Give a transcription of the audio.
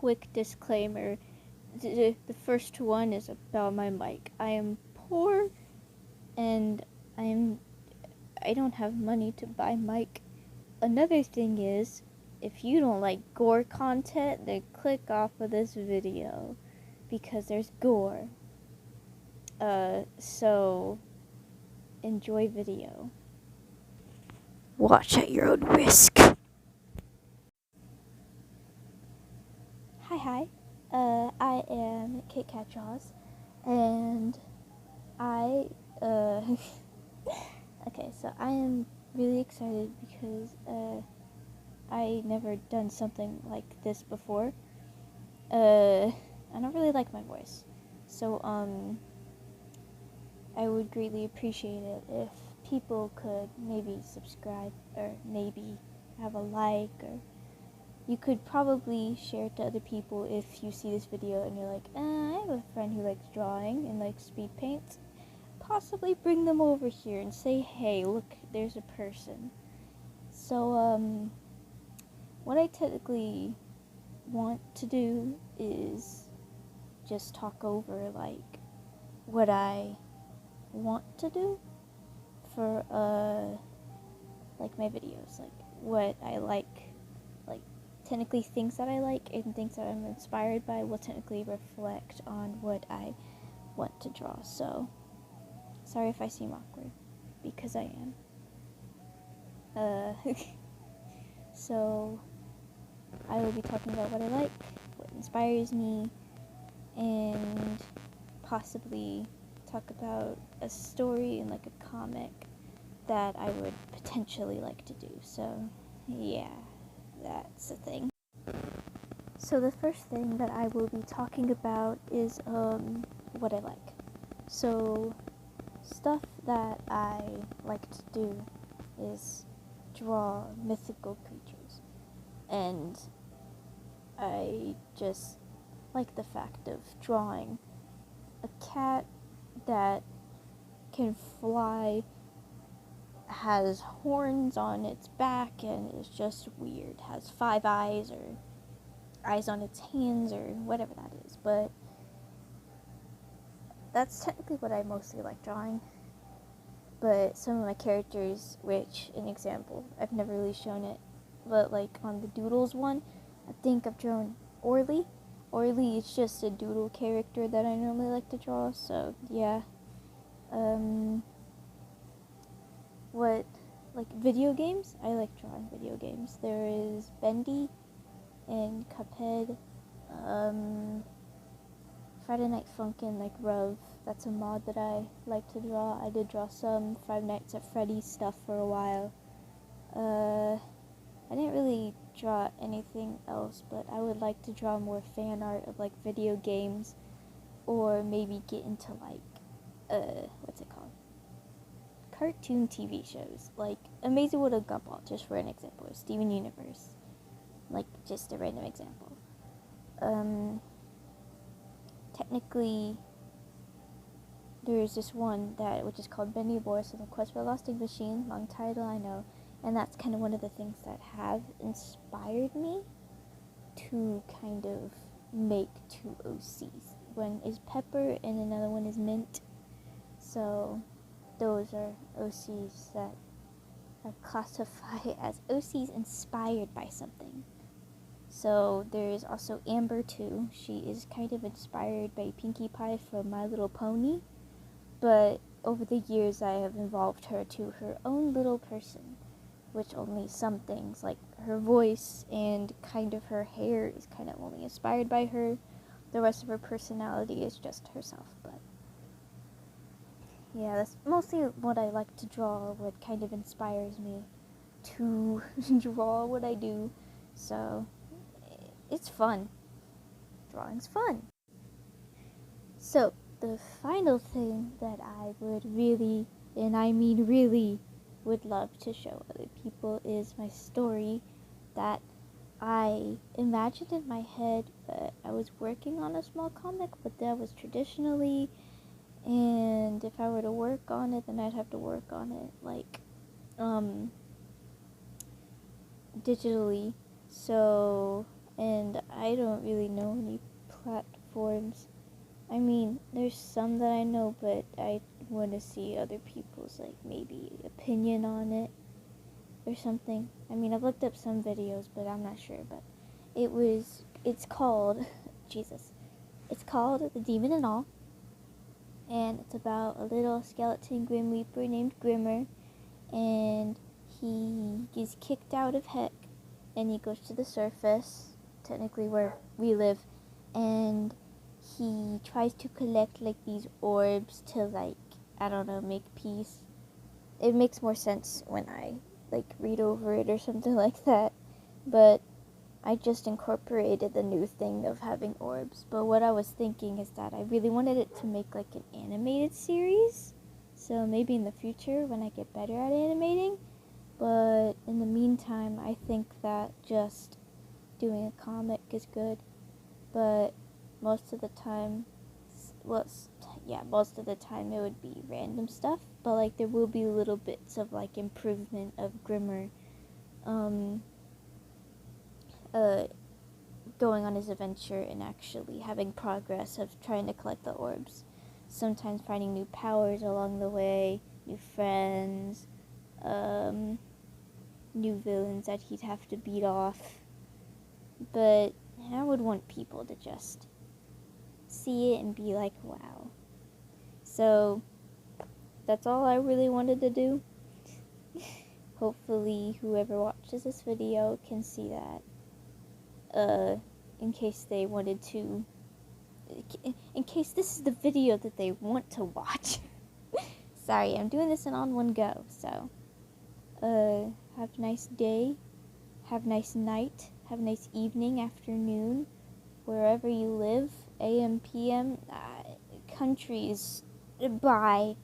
quick disclaimer. The first one is about my mic. I am poor, and I don't have money to buy mic. Another thing is, if you don't like gore content, then click off of this video, because there's gore. So enjoy video. Watch at your own risk. Hi. I am Kit Kat Jaws, and I, okay, so I am really excited because, I never done something like this before. I don't really like my voice, so, I would greatly appreciate it if people could maybe subscribe, or maybe have a like, or you could probably share it to other people if you see this video and you're like, I have a friend who likes drawing and likes speed paint. Possibly bring them over here and say, hey, look, there's a person. So, what I technically want to do is just talk over, like, what I want to do for, like, my videos. Like, what I like, technically things that I like and things that I'm inspired by will technically reflect on what I want to draw. So, sorry if I seem awkward, because I am. So, I will be talking about what I like, what inspires me, and possibly talk about a story in like a comic that I would potentially like to do. So, yeah, that's the thing. So the first thing that I will be talking about is what I like. So stuff that I like to do is draw mythical creatures, and I just like the fact of drawing a cat that can fly, has horns on its back, and is just weird, has 5 eyes or eyes on its hands or whatever that is. But that's technically what I mostly like drawing. But some of my characters, which, an example, I've never really shown it, but like on the Doodles one, I think I've drawn Orly. Orly is just a doodle character that I normally like to draw, so yeah. What, like video games? I like drawing video games. There is Bendy and Cuphead, Friday Night Funkin', like Rev. That's a mod that I like to draw. I did draw some Five Nights at Freddy's stuff for a while. I didn't really draw anything else, but I would like to draw more fan art of like video games, or maybe get into like, what's it called? Cartoon TV shows, like Amazing World of Gumball, just for an example, or Steven Universe, like just a random example. Technically, there's this one which is called Bendy Boris and the Quest for the Lost Ink Machine, long title, I know, and that's kind of one of the things that have inspired me to kind of make 2 OCs. One is Pepper and another one is Mint, so those are OCs that I classify as OCs inspired by something. So there's also Amber too. She is kind of inspired by Pinkie Pie from My Little Pony, but over the years I have evolved her to her own little person, which only some things, like her voice and kind of her hair, is kind of only inspired by her. The rest of her personality is just herself. But yeah, that's mostly what I like to draw, what kind of inspires me to draw what I do. So it's fun. Drawing's fun. So the final thing that I would really, and I mean really, would love to show other people is my story that I imagined in my head, but I was working on a small comic, but that was traditionally, and if I were to work on it, then I'd have to work on it like digitally. So, and I don't really know platforms. I mean, there's some that I know, but I want to see other people's, like, maybe opinion on it or something. I mean, I've looked up some videos, but I'm not sure, but it's called, Jesus, it's called The Demon and All, and it's about a little skeleton Grim Reaper named Grimmer, and he gets kicked out of heck, and he goes to the surface, technically where we live, and he tries to collect, like, these orbs to, like, I don't know, make peace. It makes more sense when I, like, read over it or something like that, but I just incorporated the new thing of having orbs. But what I was thinking is that I really wanted it to make, like, an animated series, so maybe in the future when I get better at animating, but in the meantime, I think that just doing a comic is good, but most of the time, most of the time it would be random stuff, but, like, there will be little bits of, like, improvement of Grimmer, going on his adventure and actually having progress of trying to collect the orbs. Sometimes finding new powers along the way, new friends, new villains that he'd have to beat off. But I would want people to just see it and be like, wow. So that's all I really wanted to do. Hopefully whoever watches this video can see that. In case they wanted to, in case this is the video that they want to watch. Sorry, I'm doing this in on one go, so, have a nice day, have a nice night, have a nice evening, afternoon, wherever you live, AM, PM, countries, bye.